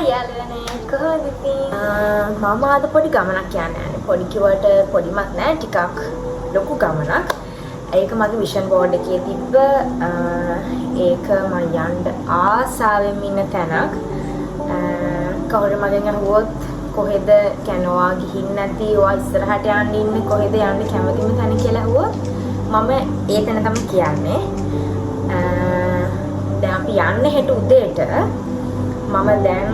යාළුවනේ කොහොමද ඉතින්? මම අද පොඩි ගමනක් යන්නේ. පොඩි කිව්වට පොඩිමත් නෑ ටිකක් ලොකු ගමනක්. ඒක මගේ විෂන් බෝඩ් එකේ තිබ්බ ඒක මම යන්න ආසාවෙන් ඉන්න තැනක්. කවුරු මගෙන් අහුවොත් කොහෙද කැනවා ගිහින් නැති ඔයා ඉස්සරහට යන්න ඉන්නේ කොහෙද යන්න කැමතිම තැන කියලා අහුවොත් මම ඒ තැන තමයි කියන්නේ. දැන් අපි යන්නේ හෙට උදේට. මම දැන්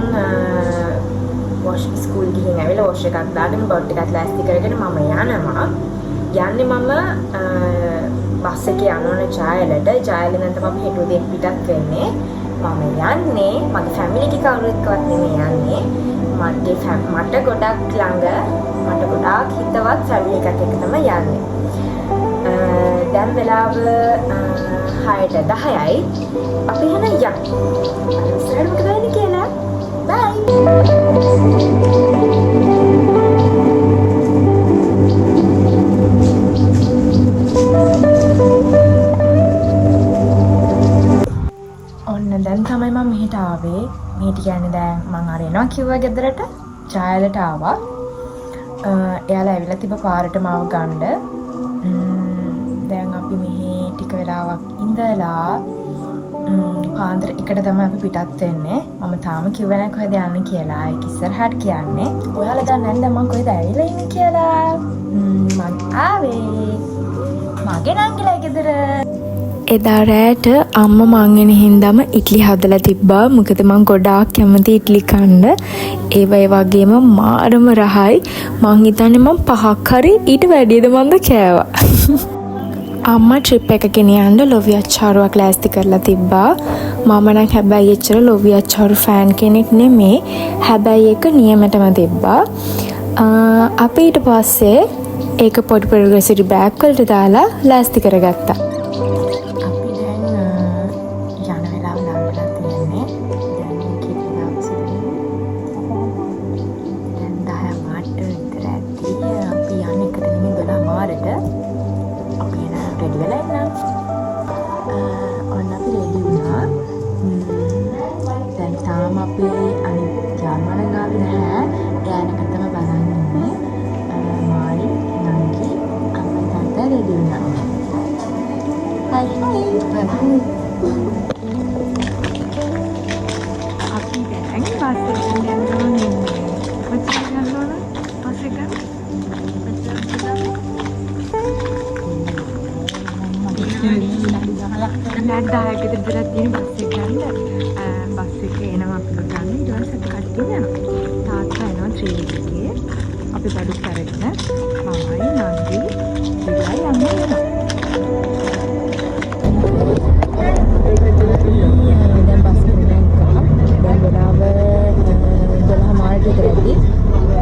වොෂ් ස්කූල් ගිහින් ඇවිල්ලා වොෂ් එකක් දාගෙන බොට් එකක් ලෑස්ති කරගෙන මම යනවා. යන්නේ මම බස් එකේ යනෝනේ ජායලට. ජායලෙන් නම් තමයි හෙට උදේ පිටත් වෙන්නේ. මම යන්නේ මගේ ෆැමිලි එක කවුරුත්වත් නෙමෙයි යන්නේ. මට ගොඩක් ළඟ මට ගොඩාක් හිතවත් ෆැමිලි එකක් එක්ක තමයි යන්නේ. දැන් වෙලාව 6ට 10යි. අපි එහෙනම් යමු. ඉස්සරහට මොකද වෙන්නේ කියලා. බයි. ඔන්න දැන් තමයි මම මෙහෙට ආවේ. මෙහෙට කියන්නේ දැන් මම අර එනවා කිව්වා ගෙදරට. ජායලට ආවා. එයාලා ඇවිල්ලා තිබ්බ පාරට මාව ගන්න. දැන් අපි මෙහි ටික වෙලාවක් ඉඳලා පාන්දර එකට තමයි අපි පිටත් වෙන්නේ. මම තාම කිව්වේ නැහැ කොහෙද යන්නේ කියලා. ඒක ඉස්සරහට කියන්නේ. ඔයාලා දන්නේ නැන්ද මම කොහෙද ඇවිල්ලා ඉන්නේ කියලා? මම ආවේ මගේ නංගිලා ගෙදර. එදා රෑට අම්මා මං එන හින්දාම ඉඩ්ලි හදලා තිබ්බා. මොකද මං ගොඩාක් කැමති ඉඩ්ලි කන්න. ඒ වගේම මාරම රහයි. මං හිතන්නේ මං 5ක් හරි ඊට වැඩියද මන්ද කෑවා. අම්මා ට්‍රිප් එක ගෙනියන්න ලොවි අච්චාරුවක් ලෑස්ති කරලා තිබ්බා. මම නම් හැබැයි එච්චර ලොවි අච්චාරු ෆෑන් කෙනෙක් නෙමේ. හැබැයි ඒක නියමටම තිබ්බා. අපි ඊට පස්සේ ඒක පොඩි පොඩි ග්‍රොසරි බෑග් වලට දාලා ලෑස්ති කරගත්තා. අපි දැන් යන වෙලාව ලඟ වෙලා තියෙන්නේ. දැන් කිව්වා දැන් 10 මාට විතර ඇති. අපි යන්නේ එකට නෙමෙයි 12 මාරට. අපි රෙඩි වෙලා ඉන්නවා. ඔන්න අපි රෙඩි වුණා. දැන් තාම අපි අනිත් යාළුවා ගාව නැහැ. එයානකට තමයි බලන්න ඉන්නේ. මායි නංගි අම්මා තාත්තා රෙඩි වුණා. හයි හයි. අපි දැන් බස් එකෙන් යනවා නේ. කොච්චර යනවද? බස් එක? නැඩ්ඩායක විතර තියෙන බස් එක ගන්න. බස් එකේ එනවා අපි ගන්න. ඊට පස්සේ කට්ටිය යනවා. තාත්තා එනවා ට්‍රේන් එකේ. අපි බඩු කරගෙන මමයි නංගි ඉලා යන්නේ යනවා. දැන් බස් එකේ නැංගා. දැන් වෙලාව 12 මාර්ග විතර ඇති.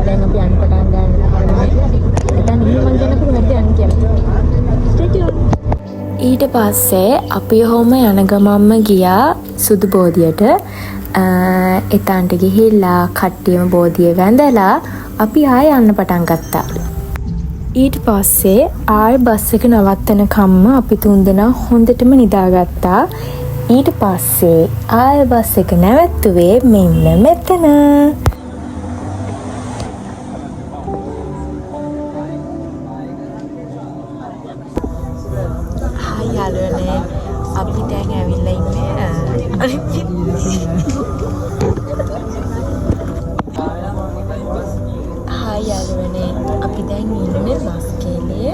දැන් අපි යන්න පටන් ගන්නවා. දැන් මම කියනකොට වැඩි යන්න කියලා. Stay tuned. ඊට පස්සේ අපි හොම යන ගමම්ම ගියා සුදු බෝධියට. එතනට ගිහිල්ලා කට්ටියම බෝධිය වැඳලා අපි ආය යන්න පටන් ගත්තා. ඊට පස්සේ ආය බස් එක නවත්තනකම්ම අපි තුන්දෙනා හොඳටම නිදාගත්තා. ඊට පස්සේ ආය බස් එක නැවැත්තුවේ මෙන්න මෙතන. යාළුවනේ අපි දැන් ඇවිල්ලා ඉන්නේ හායි යාළුවනේ අපි දැන් ඉන්නේ මස්කේලේ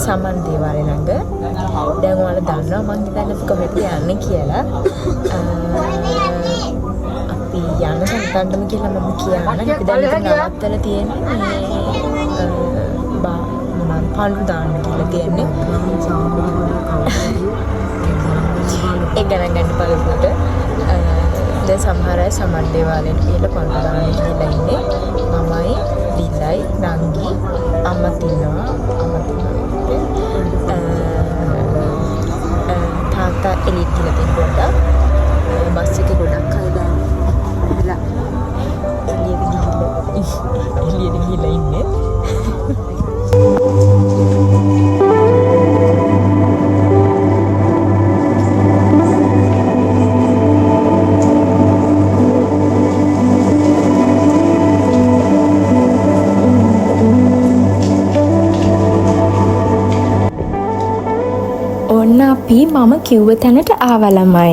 සමන් දේවාලේ ළඟ. දැන් ඔයාලා දන්නවා මං හිතන්නේ අපි කොහෙද යන්නේ කියලා. අපි යන සංකල්පම කියලා මම කියන්න. අපි දැන් ඉතින් නවත්තලා තියෙන්නේ මේ පාන්ඩු දාන්න කියලා තියෙන්නේ. ඒ ගණන් ගන්න බලපුවට දැන් සමහර අය සමන් දේවාලයට කියලා පාන්ඩු දාන්න කියලා ඉන්නේ. මමයි ලිලයි නංගි අම්මත් ඉන්නවා. තාත්තා එළියට ගිහලා තිබුණා. බස් එකේ ගොඩක් අය දැන් එළියට ගිහලා ඉන්නේ. අපි මම කිව්ව තැනට ආවලමයි.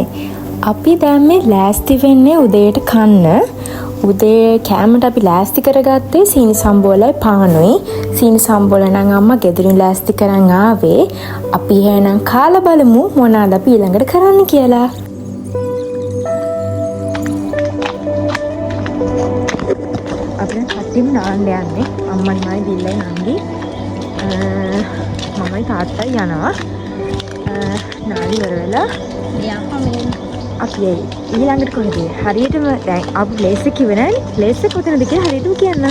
අපි දැන් මේ ලෑස්ති වෙන්නේ උදේට කන්න. උදේ කෑමට අපි ලෑස්ති කරගත්තේ සීනි සම්බෝලයි පානුයි. සීනි සම්බෝල නම් අම්මා ගෙදරින් ලෑස්ති කරන් ආවේ. අපි එහෙනම් කාලා බලමු මොනවාද අපි ඊළඟට කරන්න කියලා. අපි කටින් නාන්න යන්නේ. අම්මයි බිල්ලයි නංගි. මමයි තාත්තයි යනවා. නාලි ඉවර වෙලා අපි ඊළඟට කොහෙද? හරියටම දැන් අපි ප්ලේස් එක කිව්වේ නෑනේ. ප්ලේස් එක කොතනද කියලා හරියටම කියන්න.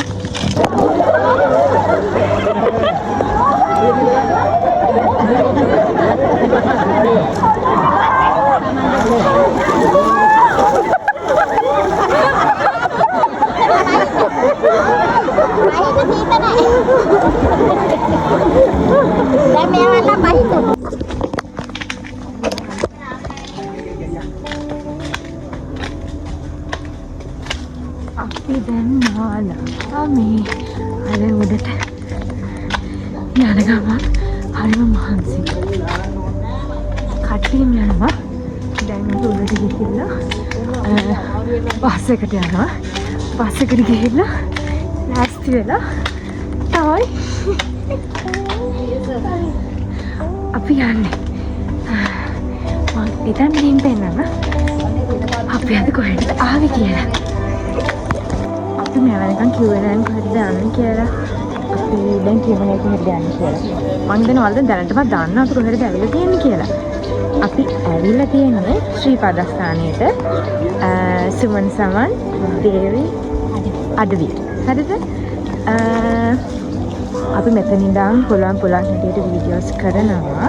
අපි දැන් නාලා මේ අර උඩට යන ගමන් හරිම මහන්සි. කට්ටියම යනවා. දැන් උඩට ගිහිල්ලා බස් එකට යනවා. බස් එකට ගිහිල්ලා ලෑස්ති වෙලා තමයි අපි යන්නේ. මම ඉතින් මෙහෙම පෙන්නන්න. අපි අද කොහෙද ආවේ කියලා. අපි මෙවැනිකන් කිව්වේ නෑ කොහෙද යන්නේ කියලා. අපි දැන් කියවනේ කොහෙද යන්නේ කියලා. මං දන්නවද දැනටමත් දන්නවා අපි කොහෙද ඇවිල්ලා තියෙන්නේ කියලා. අපි ඇවිල්ලා තියෙන්නේ ශ්‍රීපාදස්ථානයට. සුමන් සමන් දේවි අඩවි. හරිද? අපි මෙතන ඉඳන් පුළුවන් හැටියට වීඩියෝස් කරනවා.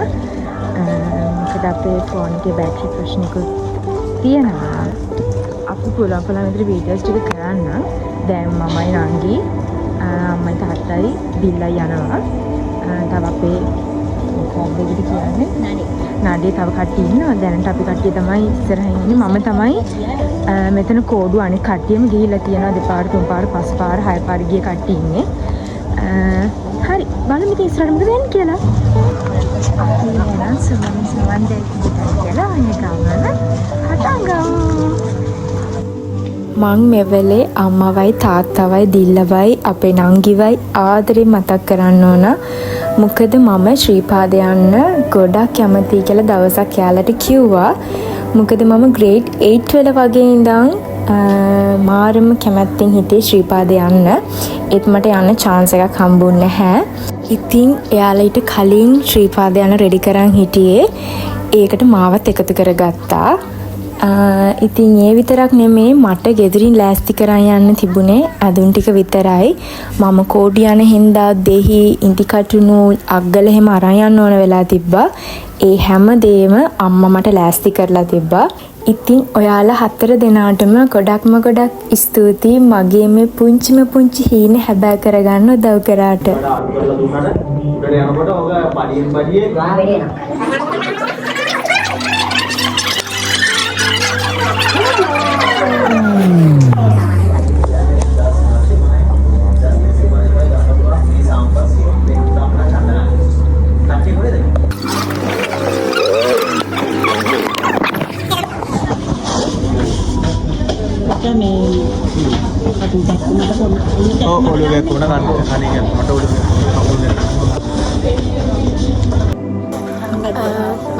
මොකද අපේ ෆෝන් එකේ බැටරි ප්‍රශ්නකුත් තියෙනවා. අපි පුළුවන් විදිහට වීඩියෝස් ටික කරන්න. දැන් මමයි නංගි අම්මයි තාත්තයි බිල්ලයි යනවා. තව අපේ මොකක්ද කියන්නේ? නඩේ තව කට්ටිය ඉන්නවා. දැනට අපි කට්ටිය තමයි ඉස්සරහින් ඉන්නේ. මම තමයි මෙතන කෝඩු අනිත් කට්ටියම ගිහිල්ලා තියෙනවා. දෙපාර තුන් පාර පස් පාර හය පාර ගිය කට්ටිය ඉන්නේ. හරි බලමු ඉතින් ඉස්සරහට මොකද වෙන්නේ කියලා. අපි එහෙනම් සමන් දෙකක් කියලා අනේ ගමන හටන් ගමු. මං මෙවලේ අම්මවයි තාත්තවයි දිල්ලවයි අපේ නංගිවයි ආදරේ මතක් කරන්න ඕන. මොකද මම ශ්‍රීපාද යන්න ගොඩක් කැමතියි කියලා දවසක් යාලට කිව්වා. මොකද මම ග්‍රේඩ් 8 වල වගේ ඉඳන් මාරම කැමැත්තෙන් හිටියේ ශ්‍රීපාද යන්න. ඒත් මට යන්න chance එකක් හම්බුන්නේ නැහැ. ඉතින් එයාලා ඊට කලින් ශ්‍රීපාද යන රෙඩි කරන් හිටියේ. ඒකට මාවත් එකතු කරගත්තා. ඉතින් ඒ විතරක් නෙමේ මට ගෙදරින් ලෑස්ති කරන් යන්න තිබුණේ අඳුන් ටික විතරයි. මම කෝඩි යන හින්දා දෙහි ඉන්ටි කටුණු අග්ගල එහෙම අරන් යන්න ඕන වෙලා තිබ්බා. ඒ හැම දෙයක්ම අම්මා මට ලෑස්ති කරලා තිබ්බා. ඉතින් ඔයාලා 4 දෙනාටම ගොඩක් ස්තුතියි මගේ මේ පුංචි හීන හැබෑ කරගන්න උදව් කරාට. ඔළුවේ කොන ගන්න කණේ මට ඔළුවේ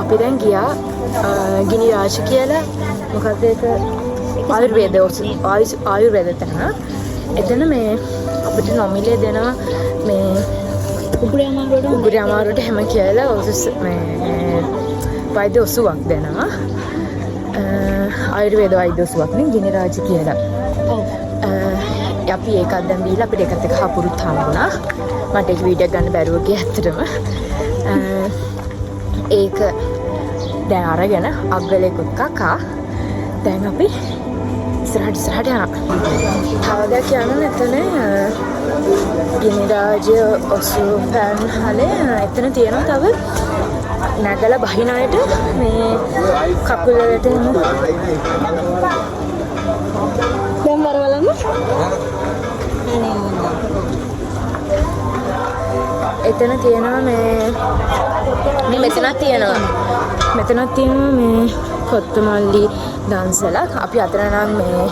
අපි දැන් ගියා ගිනි රාජ කියලා. මොකද ඒක ආයුර්වේද තැන. එතන මේ අපිට නොමිලේ දෙනවා මේ උගුරේ අමාරුවට හැම කියලා මේ වෛද්‍ය ඔසුවක් දෙනවා. ආයුර්වේද වෛද්‍ය ඔසුවක් නේ ගිනි රාජ කියලා. අපි ඒකත් දැන් දීලා අපිට ඒකත් එක්ක හපුරුත් හම්බුණා. මට ඒක වීඩියෝ ගන්න බැරුව ගියා ඇත්තටම. ඒක දැන් අරගෙන අග්ගලේකුත් කකා දැන් අපි ඉස්සරහට යනවා. තවද කියන්න එතන ගිනි රාජ ඔසුපැන් හලේ එතන තියෙනවා තව නැගලා බහින අයට මේ කකුල වලට දැන් බලන්න. එතන තියෙනවා මේ මෙතනක් තියෙනවා මේ කොත්තමල්ලි දන්සලක්. අපි අතන නම් මේ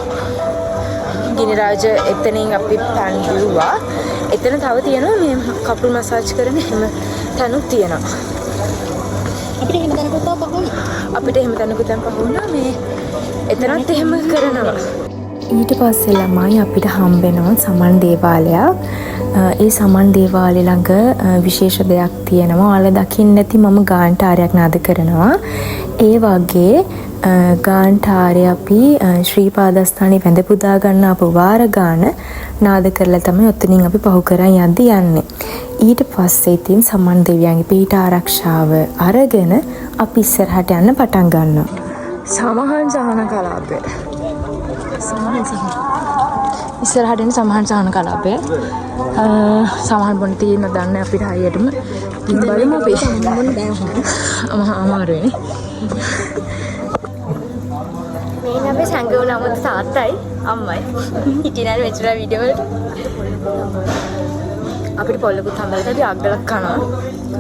ගිනිරාජ එතනින් අපි පැන්දුවා. එතන තව තියෙනවා මේ කපුල් මසාජ් කරන එහෙම තැනුත් තියෙනවා. අපිට එහෙම තැනකුත් පහුණා මේ එතනත් එහෙම කරනවා. ඊට පස්සේ ළමයි අපිට හම්බෙනවා සමන් දේවාලයක්. ඒ සමන් දේවාලය ළඟ විශේෂ දෙයක් තියෙනවා. ඔයාලා දකින්න නැති මම ගාන්ටාරයක් නාද කරනවා. ඒ වගේ ගාන්ටාරය අපි ශ්‍රී පාදස්ථානයේ වැඳ පුදා ගන්න අප වාර ගාන නාද කරලා තමයි ඔතනින් අපි පහු කරන් යන්නේ. ඊට පස්සේ ඉතින් සමන් දෙවියන්ගේ පීඨ ආරක්ෂාව අරගෙන අපි ඉස්සරහට යන්න පටන් ගන්නවා. සමහන් සහන කලාපය. ඉස්සරහට එන සමහන් සහන කලාපය. සමහන් බොන්න තියෙන දන්න අපිට හරියටම ඉතින් බලමු අපි. අමාරුයි. මේ නබේ සංගුණම තාත්තයි අම්මයි. හිටිනාර මෙච්චර වීඩියෝ වලට. අපිට පොල්ලකුත් හම්බෙලා අපි අග්ගලක් කනවා.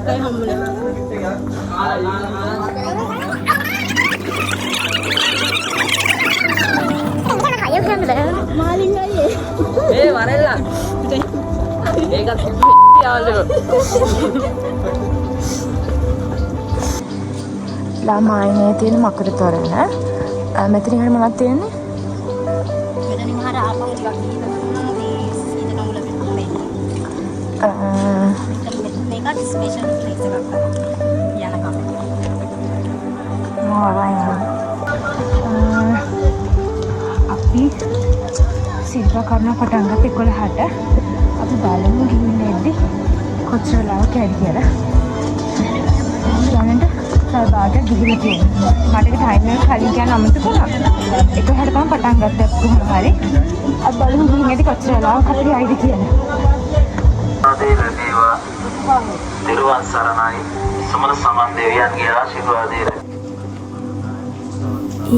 ඒකයි හම්බුනේ. අය කන්නේ මාලින් අයියේ. මේ වරෙල්ලා. ඒකත් යාළුවෝ. ළමයිනේ තියෙන මකර තොරණ. මෙතනින් හරිය මොනවද තියෙන්නේ? මෙතනින් හරිය ආපහු ටිකක් ගිහින් මේ සීත කවුල වෙන්නේ. මේකත් ස්පෙෂල් ප්ලේස් එකක් තමයි. යනකම්. අපි සිල්වා කරන පටන් ගත්තේ 11ට. අපි බලමු ගිහින් එද්දි කොච්චර වෙලාවක් යයි කියලා. දැනට සල්බාට ගිහින් තියෙනවා. මට ඒක ටයිම් එක කලින් කියන්න අමතක වුණා. 11ට තමයි පටන් ගත්තේ කොහොම හරි. අපි බලමු ගිහින් එද්දි කොච්චර වෙලාවක් අපිට යයිද කියලා. තිරුවන් සරණයි. සමන සමන් දෙවියන්ගේ ආශිර්වාදය.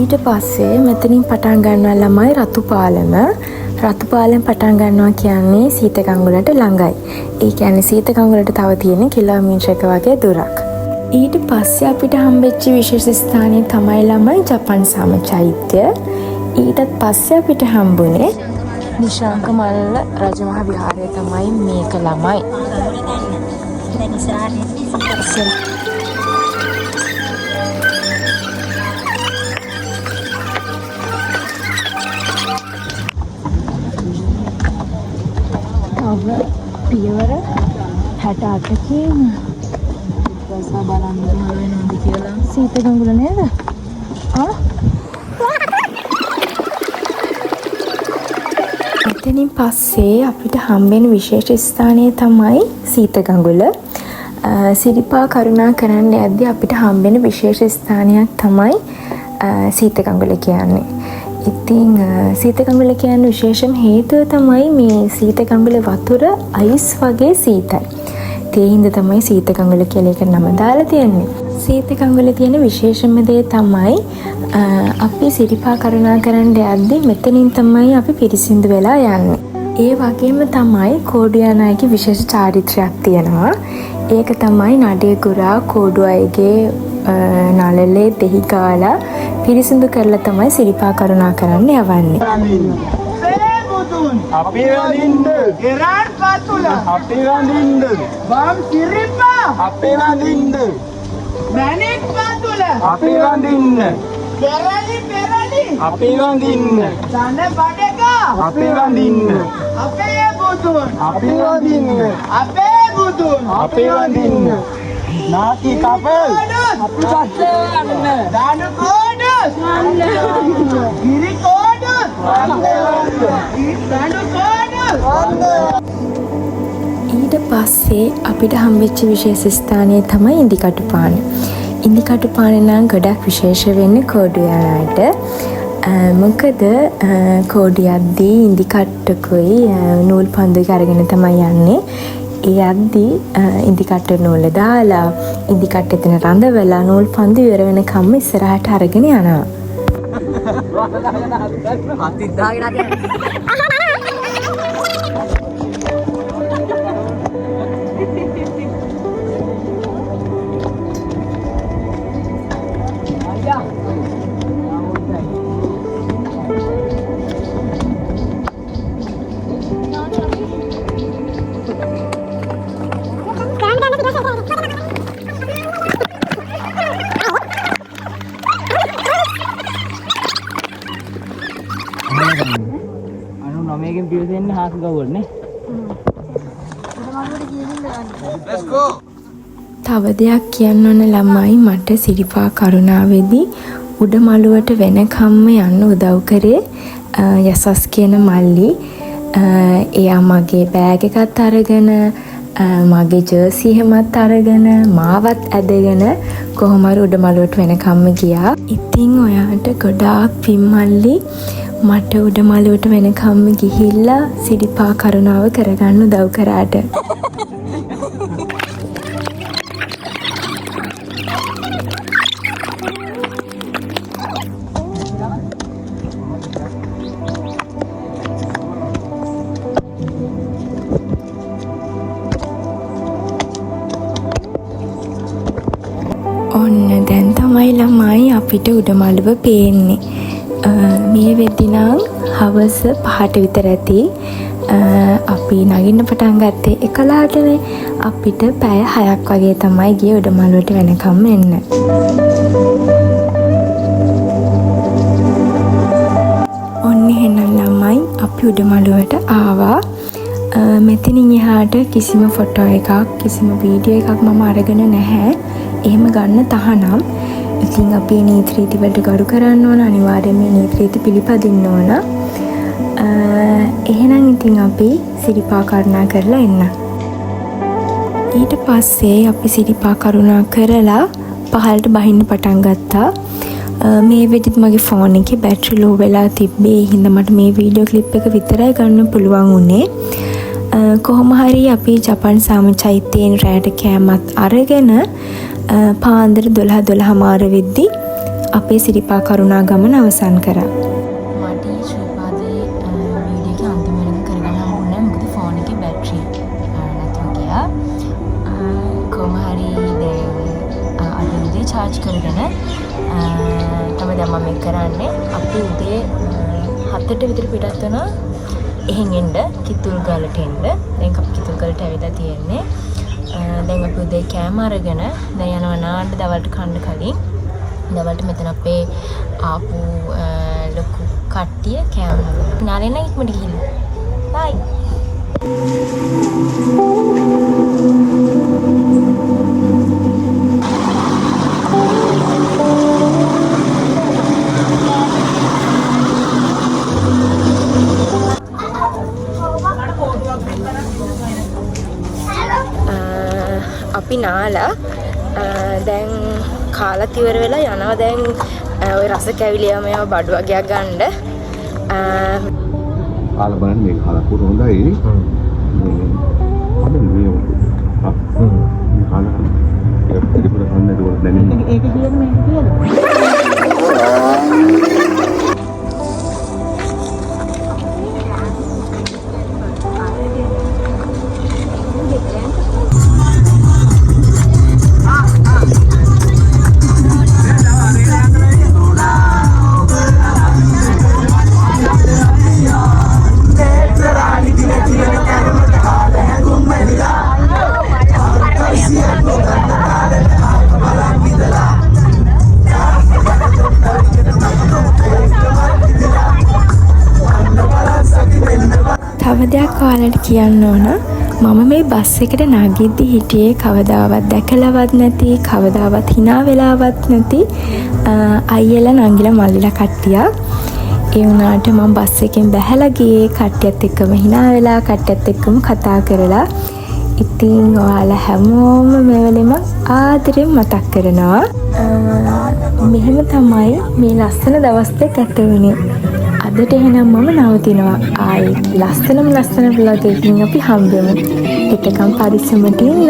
ඊට පස්සේ මෙතනින් පටන් ගන්නවා ළමයි රතුපාලම. රතුපාලම පටන් ගන්නවා කියන්නේ සීතගංගුලට ළඟයි. ඒ කියන්නේ සීතගංගුලට තව තියෙන කිලෝමීටරක වගේ දුරක්. ඊට පස්සේ අපිට හම්බෙච්ච විශේෂ ස්ථානය තමයි ළමයි ජපන් සම චෛත්‍ය. ඊටත් පස්සේ අපිට හම්බුනේ නිශාංක මල්ල රජමහා විහාරය තමයි මේක ළමයි. දැන් ඉස්සරහට පියවර 68කින් රසා බලන්න වෙනවද කියලා සීතගංගුල නේද? එතනින් පස්සේ අපිට හම්බෙන විශේෂ ස්ථානය තමයි සීතගංගුල. සිරිපා කරුණා කරන්න යද්දී අපිට හම්බෙන විශේෂ ස්ථානයක් තමයි සීතගංගුල කියන්නේ. ඉතින් සීතගංගුල කියන විශේෂම හේතුව තමයි මේ සීතගංගුල වතුර අයිස් වගේ සීතයි. ඒ හින්දා තමයි සීතගංගුල කියලා එක නම දාලා තියෙන්නේ. සීතගංගුල තියෙන විශේෂම දේ තමයි අපි සිරිපා කරුණා කරන්න යද්දී මෙතනින් තමයි අපි පිරිසිදු වෙලා යන්නේ. ඒ වගේම තමයි කෝඩියානායකගේ විශේෂ චාරිත්‍රයක් තියෙනවා. ඒක තමයි නඩේ ගුරා කෝඩු අයගේ නළලේ දෙහි ගාලා පිරිසිදු කරලා තමයි සිරිපා කරුණා කරන්න යවන්නේ. අපි වඳින්න ගෙරාන් පතුල අපි වඳින්න බම් සිරිපා අපි වඳින්න මැණික් පතුල අපි වඳින්න පෙරලි අපි වඳින්න ධන බඩක අපි වඳින්න අපේ බුදුන් අපි වඳින්න අපේ බුදුන් අපි වඳින්න නාකි කපල් අපි පස්සේ යන්න දාන කෝඩස් යන්න ගිරි කෝඩස් ඊට පස්සේ අපිට හම්බෙච්ච විශේෂ ස්ථානය තමයි ඉන්දිකටුපාන. ඉන්දිකටුපාන නම් ගොඩක් විශේෂ වෙන්නේ කෝඩියානාට. මොකද කෝඩියද්දී ඉන්දිකට්ටකුයි නූල් පන්දුවක අරගෙන තමයි යන්නේ. ඒ යද්දී ඉන්දිකට්ට නූල දාලා ඉන්දිකට්ට එතන රඳවලා නූල් පන්දු ඉවර වෙනකම්ම ඉස්සරහට අරගෙන යනවා. මේකෙන් පිවිසෙන්න හාස් ගවන්නේ. තව දෙයක් කියන්න ඕන ළමයි මට සිරිපා කරුණාවේදී උඩ මළුවට වෙනකම්ම යන්න උදව් කරේ යසස් කියන මල්ලි. එයා මගේ බෑග් එකත් අරගෙන මගේ ජර්සි එහෙමත් අරගෙන මාවත් ඇදගෙන කොහොම හරි උඩ මළුවට වෙනකම්ම ගියා. ඉතින් ඔයාට ගොඩාක් පින් මල්ලි. මට උඩ මළුවට වෙනකම්ම ගිහිල්ලා සිරිපා කරුණාව කරගන්න උදව් කරාට. ඔන්න දැන් තමයි ළමයි අපිට උඩමළුව පේන්නේ. මේ වෙද්දි නම් හවස 5ට විතර ඇති. අපි නගින්න පටන් ගත්තේ 11ටනේ. අපිට පැය 6ක් වගේ තමයි ගියේ උඩමළුවට වෙනකම් එන්න. ඔන්න එහෙනම් ළමයි අපි උඩමළුවට ආවා. මෙතනින් එහාට කිසිම ෆොටෝ එකක් කිසිම වීඩියෝ එකක් මම අරගෙන නැහැ. එහෙම ගන්න තහනම්. ඉතින් අපි නීති රීති වලට ගරු කරන්න ඕන. අනිවාර්යයෙන් මේ නීති රීති පිළිපදින්න ඕන. එහෙනම් ඉතින් අපි සිරිපා කරුණා කරලා එන්න. ඊට පස්සේ අපි සිරිපා කරුණා කරලා පහළට බහින්න පටන් ගත්තා. මේ වෙද්දිත් මගේ ෆෝන් එකේ බැටරි ලෝ වෙලා තිබ්බේ. ඒ හින්දා මට මේ වීඩියෝ ක්ලිප් එක විතරයි ගන්න පුළුවන් වුණේ. කොහොම හරි අපි ජපන් සාම චෛත්‍යයෙන් රැට කෑමත් අරගෙන පාන්දර 12:30 වෙද්දි අපේ සිරිපා කරුණා ගමන අවසන් කරා. මට ශ්‍රීපාදේ වීඩියෝ එක අන්තිම වෙනකන් කරගන්න හම්බුනේ මොකද ෆෝන් එකේ බැටරි නැතුව ගියා. කොහොම හරි දැන් අද උදේ charge කරගෙන තමයි දැන් මම කරන්නේ. අපි උදේ 7ට විතර පිටත් වෙනවා. එහෙන් එන්න කිතුල් ගලට එන්න. දැන් අපි කිතුල් ගලට ඇවිල්ලා තියෙන්නේ. දැන් අපි උදේ කෑම අරගෙන දැන් යනවා නාන්න දවල්ට කන්න කලින්. දවල්ට මෙතන අපේ ආපු ලොකු කට්ටිය කෑම හදනවා. නාලෙන්න ඉක්මනට ගිහින්. බයි. අපි නාලා දැන් කාලත් ඉවර වෙලා යනවා. දැන් ওই රස කැවිලියා මේව බඩු වගේක් ගන්න. කාලා බලන්න මේ කාලා පුර හොඳයි. අද මේ කාලා ඒක පිළිපද ගන්න දුර දැනෙන්නේ. ඒක කියන්නේ මේක කියලා. තව දෙයක් ඔයාලට කියන්න ඕන. මම මේ බස් එකට නගිද්දි හිටියේ කවදාවත් දැකලවත් නැති, කවදාවත් hina වෙලාවත් නැති අයියලා නංගිලා මල්ලිලා කට්ටියක්. ඒ වුණාට මම බස් එකෙන් බැහැලා ගියේ කට්ටියත් එක්කම hina වෙලා කට්ටියත් එක්කම කතා කරලා. ඉතින් ඔයාලා හැමෝම මේ වෙලෙම ආදරෙන් මතක් කරනවා. මෙහෙම තමයි මේ ලස්සන දවස් දෙක ගත වුණේ. අදට එහෙනම් මම නවතිනවා. ආයේ ලස්සන vlog එකකින් අපි හම්බෙමු. එතකම් පරිස්සමට ඉන්න.